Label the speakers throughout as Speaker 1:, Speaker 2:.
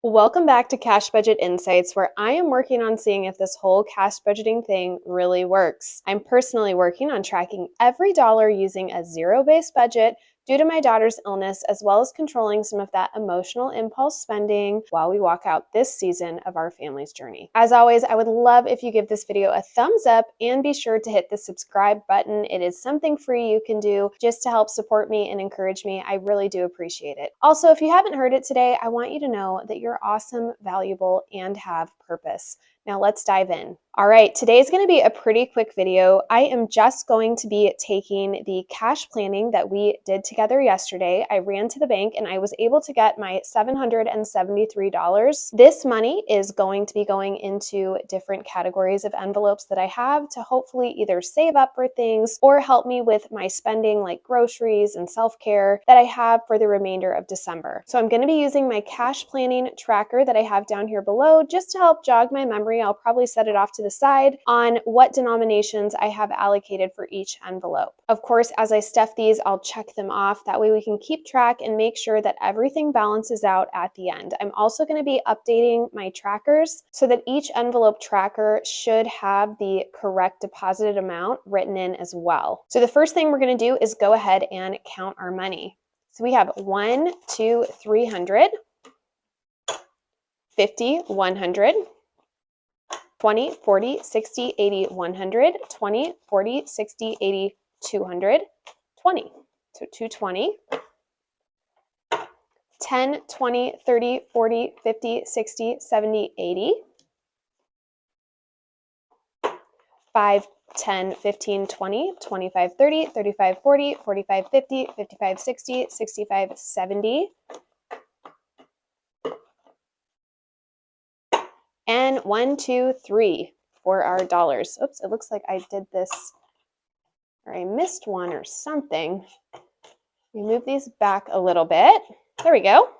Speaker 1: Welcome back to Cash Budget Insights, where I am working on seeing if this whole cash budgeting thing really works. I'm personally working on tracking every dollar using a zero-based budget due to my daughter's illness, as well as controlling some of that emotional impulse spending while we walk out this season of our family's journey. As always, I would love if you give this video a thumbs up and be sure to hit the subscribe button. It is something free you can do just to help support me and encourage me. I really do appreciate it. Also, if you haven't heard it today, I want you to know that you're awesome, valuable, and have purpose. Now let's dive in. All right, today's going to be a pretty quick video. I am just going to be taking the cash planning that we did together yesterday. I ran to the bank and I was able to get my $773. This money is going to be going into different categories of envelopes that I have to hopefully either save up for things or help me with my spending like groceries and self-care that I have for the remainder of December. So I'm going to be using my cash planning tracker that I have down here below just to help jog my memory. I'll probably set it off to the side on what denominations I have allocated for each envelope. Of course, as I stuff these, I'll check them off. That way we can keep track and make sure that everything balances out at the end. I'm also going to be updating my trackers so that each envelope tracker should have the correct deposited amount written in as well. So the first thing we're going to do is go ahead and count our money. So we have 1, 2, 300, 50, 100, 20, 40, 60, 80, 100, 20, 40, 60, 80, 200, 20. So 220. 10, 20, 30, 40, 50, 60, 70, 80. 5, 10, 15, 20, 25, 30, 35, 40, 45, 50, 55, 60, 65, 70. And 1, 2, 3 for our dollars. Oops, it looks like I did this, or I missed one or something. We move these back a little bit. There we go.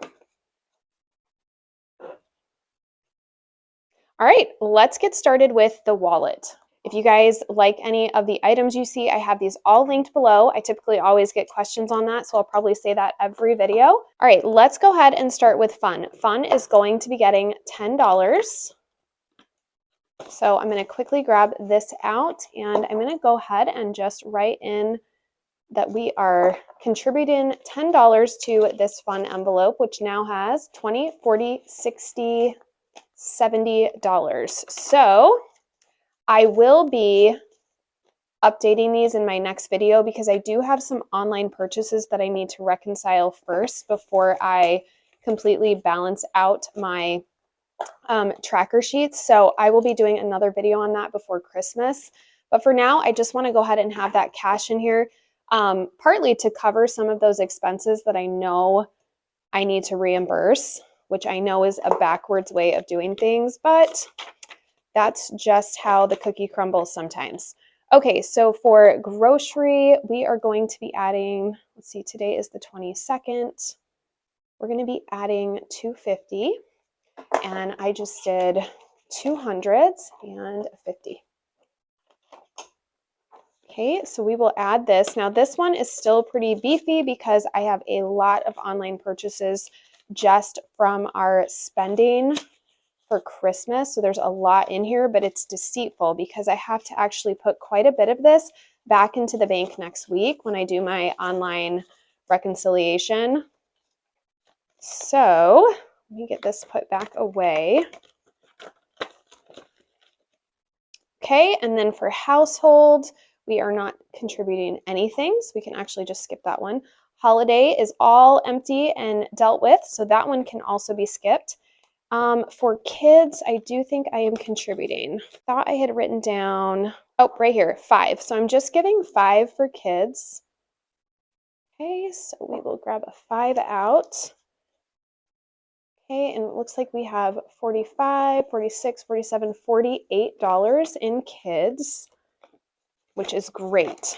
Speaker 1: All right, let's get started with the wallet. If you guys like any of the items you see, I have these all linked below. I typically always get questions on that, so I'll probably say that every video. All right, let's go ahead and start with fun. Fun is going to be getting $10. So I'm going to quickly grab this out and I'm going to go ahead and just write in that we are contributing $10 to this fun envelope, which now has 20, 40, 60, $70. So I will be updating these in my next video because I do have some online purchases that I need to reconcile first before I completely balance out my tracker sheets. So I will be doing another video on that before Christmas. But for now, I just want to go ahead and have that cash in here, partly to cover some of those expenses that I know I need to reimburse, which I know is a backwards way of doing things, but that's just how the cookie crumbles sometimes. Okay, so for grocery, we are going to be adding, let's see, today is the 22nd. We're going to be adding $250. And I just did 200s and 50. Okay, so we will add this. Now this one is still pretty beefy because I have a lot of online purchases just from our spending for Christmas. So there's a lot in here, but it's deceitful because I have to actually put quite a bit of this back into the bank next week when I do my online reconciliation. So let me get this put back away. Okay, and then for household, we are not contributing anything, so we can actually just skip that one. Holiday is all empty and dealt with, so that one can also be skipped. For kids, I do think I am contributing. Thought I had written down, oh, right here, 5. So I'm just giving 5 for kids. Okay, so we will grab a 5 out. Okay, and it looks like we have $45, $46, $47, $48 in kids, which is great.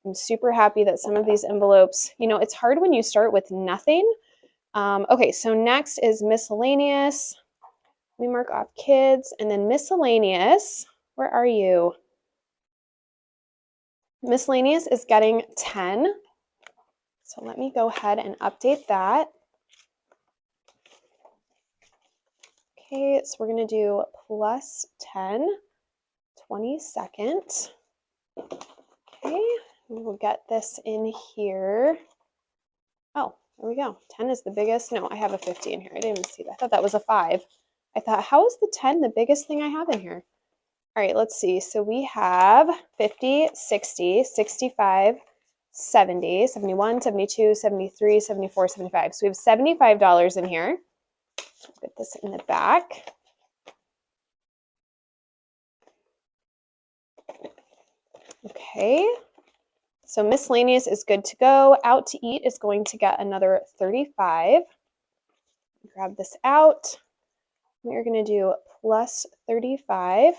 Speaker 1: I'm super happy that some of these envelopes, you know, it's hard when you start with nothing. Okay, so next is miscellaneous. We mark off kids, and then miscellaneous, where are you? Miscellaneous is getting 10. So let me go ahead and update that. Okay, so we're going to do plus 10, 22nd. Okay, we'll get this in here. Oh, there we go. 10 is the biggest. No, I have a 50 in here. I didn't even see that. I thought that was a 5. I thought, how is the 10 the biggest thing I have in here? All right, let's see. So we have 50, 60, 65, 70, 71, 72, 73, 74, 75. So we have $75 in here. Put this in the back. Okay. So miscellaneous is good to go. Out to eat is going to get another 35. Grab this out. We're going to do plus 35.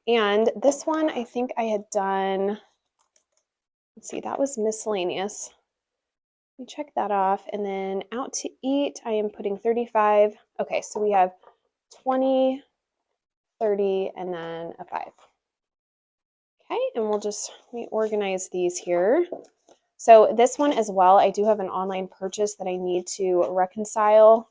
Speaker 1: And this one, I think I had done, let's see, that was miscellaneous. Let me check that off. And then out to eat, I am putting 35. Okay, so we have 20, 30, and then a 5. Okay, and we'll just reorganize these here. So this one as well, I do have an online purchase that I need to reconcile.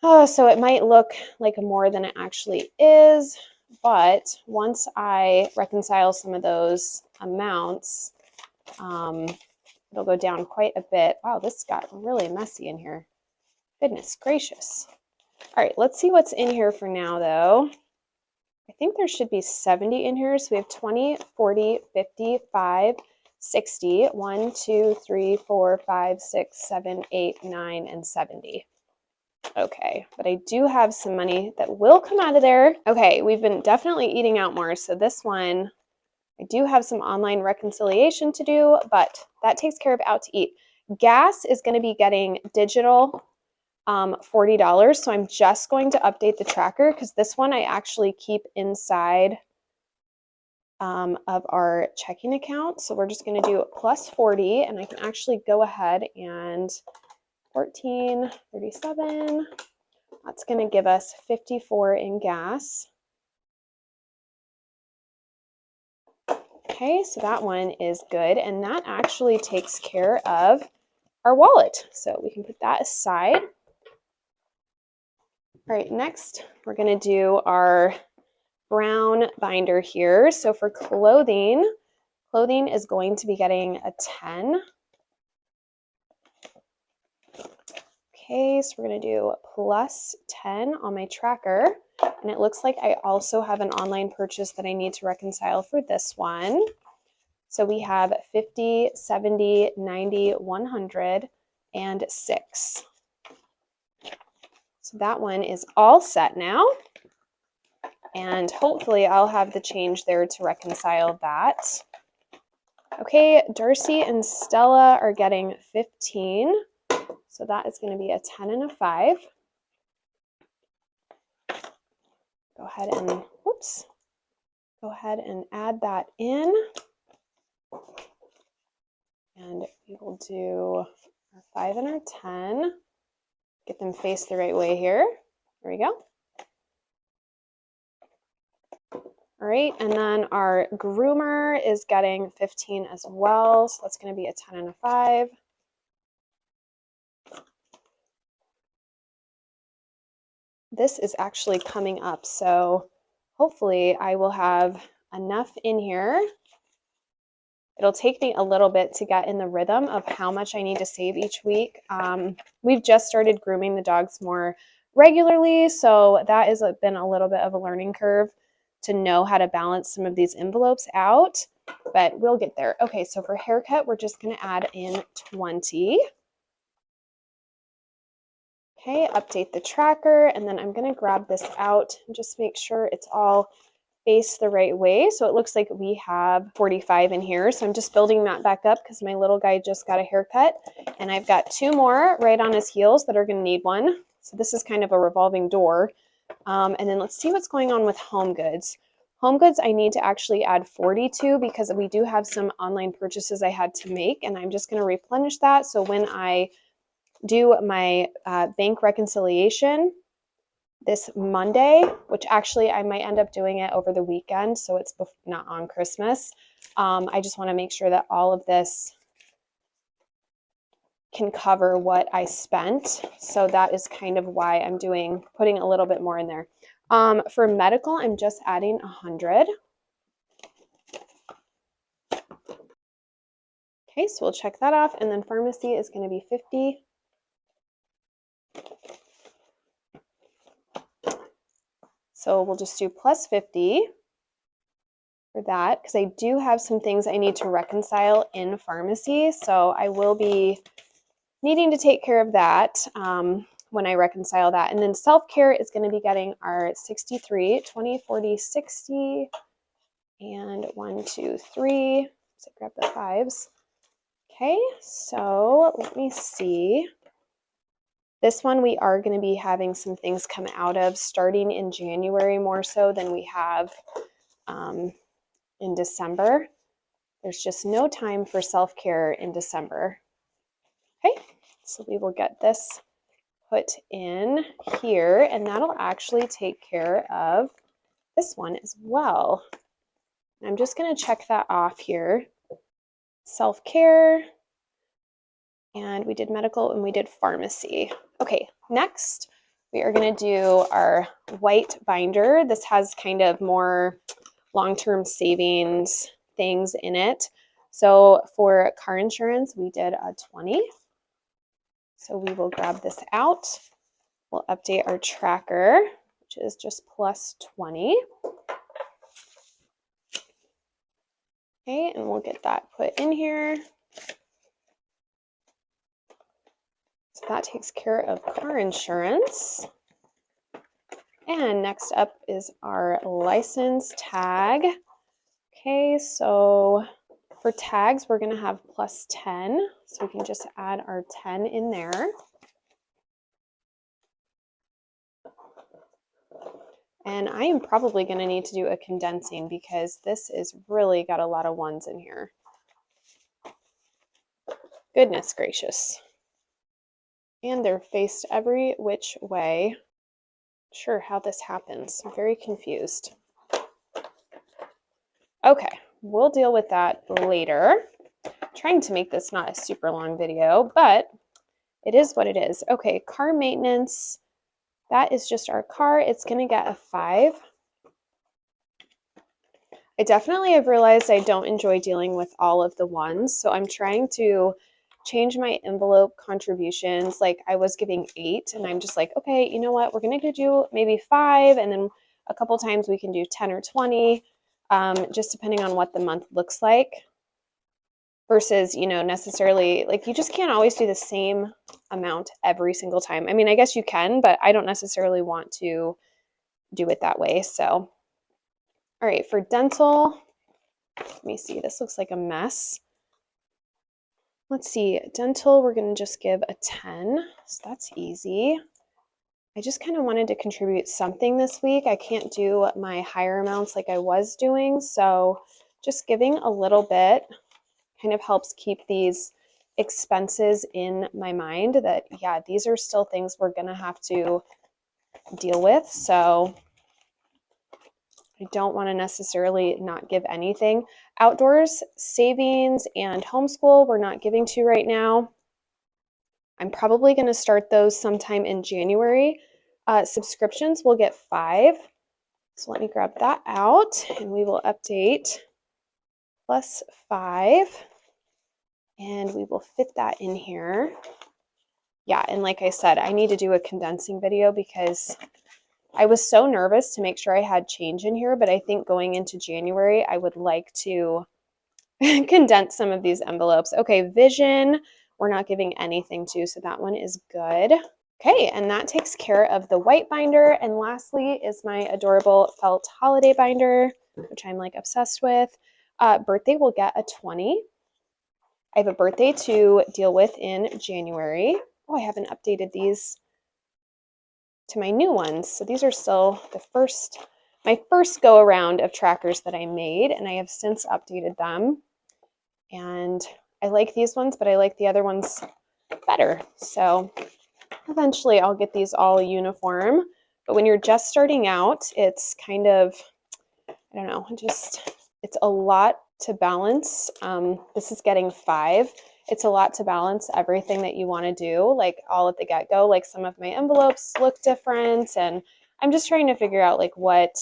Speaker 1: So it might look like more than it actually is, but once I reconcile some of those amounts, it'll go down quite a bit. Wow, this got really messy in here. Goodness gracious. All right, let's see what's in here for now, though. I think there should be 70 in here. So we have 20, 40, 50, 5, 60, 1, 2, 3, 4, 5, 6, 7, 8, 9, and 70. Okay, but I do have some money that will come out of there. Okay, we've been definitely eating out more. So this one, I do have some online reconciliation to do, but that takes care of out to eat. Gas is going to be getting digital $40. So I'm just going to update the tracker because this one I actually keep inside of our checking account. So we're just going to do plus 40, and I can actually go ahead and 14.37. That's going to give us 54 in gas. Okay, so that one is good, and that actually takes care of our wallet. So we can put that aside. All right, next we're going to do our brown binder here. So for clothing is going to be getting a 10. Okay, so we're going to do plus 10 on my tracker. And it looks like I also have an online purchase that I need to reconcile for this one. So we have 50, 70, 90, 100, and 6. So that one is all set now. And hopefully I'll have the change there to reconcile that. Okay, Darcy and Stella are getting 15. So that is going to be a 10 and a 5. Go ahead and add that in. And we will do our 5 and our 10. Get them faced the right way here. There we go. All right, and then our groomer is getting 15 as well. So that's going to be a 10 and a 5. This is actually coming up, so hopefully I will have enough in here. It'll take me a little bit to get in the rhythm of how much I need to save each week. We've just started grooming the dogs more regularly, so that has been a little bit of a learning curve to know how to balance some of these envelopes out, but we'll get there. Okay, so for haircut, we're just going to add in 20. Okay, update the tracker, and then I'm going to grab this out and just make sure it's all faced the right way. So it looks like we have 45 in here. So I'm just building that back up because my little guy just got a haircut, and I've got 2 more right on his heels that are going to need one. So this is kind of a revolving door. And then let's see what's going on with home goods. Home goods, I need to actually add 42 because we do have some online purchases I had to make, and I'm just going to replenish that. So when I do my bank reconciliation this Monday, which actually I might end up doing it over the weekend, so it's not on Christmas. I just want to make sure that all of this can cover what I spent. So that is kind of why I'm putting a little bit more in there. For medical, I'm just adding 100. Okay, so we'll check that off. And then pharmacy is going to be 50. So we'll just do plus 50 for that, because I do have some things I need to reconcile in pharmacy. So I will be needing to take care of that when I reconcile that. And then self-care is going to be getting our 63, 20, 40, 60, and 1, 2, 3. So grab the 5s. Okay, so let me see. This one we are going to be having some things come out of starting in January more so than we have in December. There's just no time for self-care in December. Okay, so we will get this put in here, and that'll actually take care of this one as well. I'm just going to check that off here. Self-care, and we did medical, and we did pharmacy. Okay, next we are going to do our white binder. This has kind of more long-term savings things in it. So for car insurance, we did a 20. So we will grab this out. We'll update our tracker, which is just plus 20. Okay, and we'll get that put in here. So that takes care of car insurance. And next up is our license tag. Okay, so for tags, we're going to have plus 10. So we can just add our 10 in there. And I am probably going to need to do a condensing because this is really got a lot of ones in here. Goodness gracious. And they're faced every which way. Sure, how this happens. I'm very confused. Okay, we'll deal with that later. I'm trying to make this not a super long video, but it is what it is. Okay, car maintenance. That is just our car. It's going to get a 5. I definitely have realized I don't enjoy dealing with all of the ones, so I'm trying to change my envelope contributions. Like I was giving 8, and I'm just like, okay, you know what? We're going to do maybe 5, and then a couple times we can do 10 or 20, just depending on what the month looks like. Versus, you know, necessarily, like you just can't always do the same amount every single time. I mean, I guess you can, but I don't necessarily want to do it that way. So, all right, for dental, let me see, this looks like a mess. Let's see, dental, we're going to just give a 10. So that's easy. I just kind of wanted to contribute something this week. I can't do my higher amounts like I was doing. So just giving a little bit kind of helps keep these expenses in my mind that, yeah, these are still things we're going to have to deal with. So I don't want to necessarily not give anything. Outdoors, savings, and homeschool, we're not giving to right now. I'm probably going to start those sometime in January. Subscriptions will get 5. So let me grab that out, and we will update plus 5. And we will fit that in here. Yeah, and like I said, I need to do a condensing video because I was so nervous to make sure I had change in here, but I think going into January, I would like to condense some of these envelopes. Okay, vision, we're not giving anything to, so that one is good. Okay, and that takes care of the white binder. And lastly is my adorable felt holiday binder, which I'm like obsessed with. Birthday will get a 20. I have a birthday to deal with in January. Oh, I haven't updated these to my new ones. So these are still my first go around of trackers that I made, and I have since updated them. And I like these ones, but I like the other ones better. So eventually I'll get these all uniform. But when you're just starting out, it's kind of, I don't know, it's a lot to balance. This is getting 5. it's a lot to balance everything that you want to do, like all at the get-go. Like some of my envelopes look different, and I'm just trying to figure out like what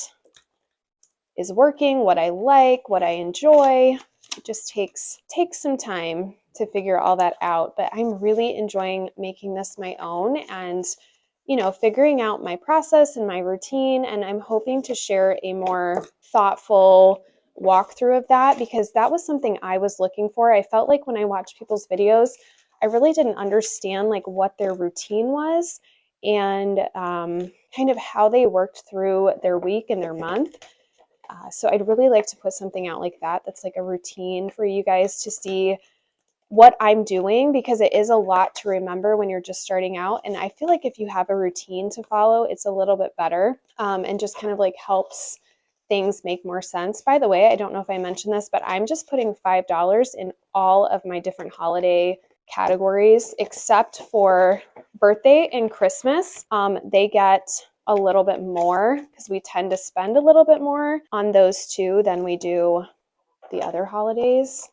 Speaker 1: is working, what I like, what I enjoy. It just takes some time to figure all that out, but I'm really enjoying making this my own and, you know, figuring out my process and my routine. And I'm hoping to share a more thoughtful walkthrough of that, because that was something I was looking for. I felt like when I watched people's videos, I really didn't understand like what their routine was and kind of how they worked through their week and their month. So I'd really like to put something out like that that's like a routine for you guys to see what I'm doing, because it is a lot to remember when you're just starting out. And I feel like if you have a routine to follow, it's a little bit better and just kind of like helps things make more sense. By the way, I don't know if I mentioned this, but I'm just putting $5 in all of my different holiday categories except for birthday and Christmas. They get a little bit more because we tend to spend a little bit more on those two than we do the other holidays.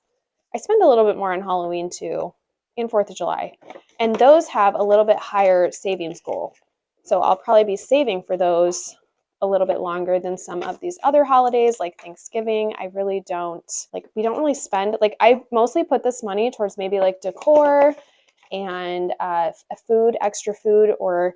Speaker 1: I spend a little bit more on Halloween too, and 4th of July. And those have a little bit higher savings goal. So I'll probably be saving for those a little bit longer than some of these other holidays like Thanksgiving. I really don't, like, we don't really spend, like, I mostly put this money towards maybe like decor and food, extra food, or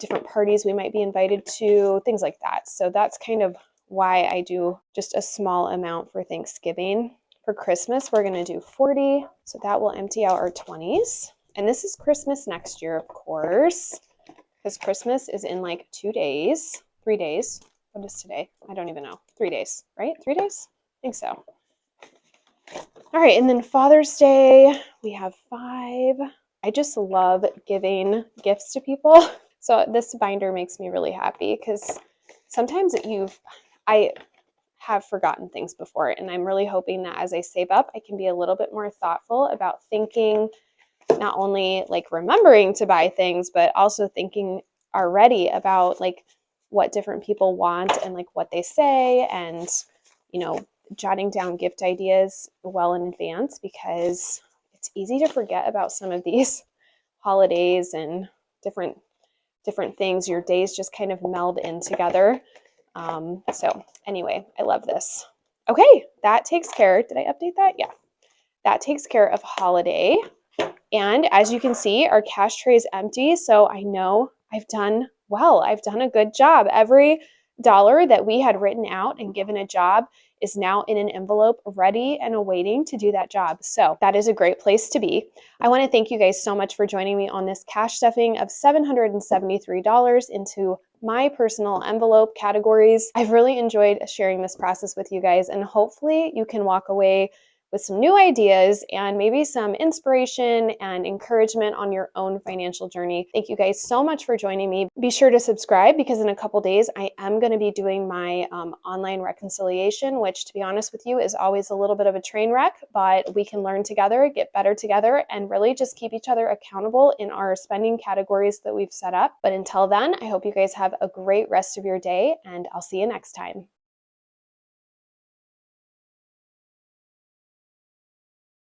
Speaker 1: different parties we might be invited to, things like that. So that's kind of why I do just a small amount for Thanksgiving. For Christmas, we're going to do 40. So that will empty out our 20s. And this is Christmas next year, of course, because Christmas is in like 2 days, 3 days. What is today? I don't even know. 3 days, right? 3 days? I think so. All right. And then Father's Day, we have 5. I just love giving gifts to people. So this binder makes me really happy because sometimes I have forgotten things before, and I'm really hoping that as I save up, I can be a little bit more thoughtful about thinking, not only like remembering to buy things, but also thinking already about like what different people want and like what they say, and, you know, jotting down gift ideas well in advance, because it's easy to forget about some of these holidays and different things. Your days just kind of meld in together. So anyway, I love this. Okay, that takes care. Did I update that? Yeah, that takes care of holiday. And as you can see, our cash tray is empty. So I know I've done well. I've done a good job. Every dollar that we had written out and given a job is now in an envelope ready and awaiting to do that job. So that is a great place to be. I want to thank you guys so much for joining me on this cash stuffing of $773 into my personal envelope categories. I've really enjoyed sharing this process with you guys, and hopefully you can walk away with some new ideas and maybe some inspiration and encouragement on your own financial journey. Thank you guys so much for joining me. Be sure to subscribe, because in a couple days I am going to be doing my online reconciliation, which, to be honest with you, is always a little bit of a train wreck, but we can learn together, get better together, and really just keep each other accountable in our spending categories that we've set up. But until then, I hope you guys have a great rest of your day, and I'll see you next time.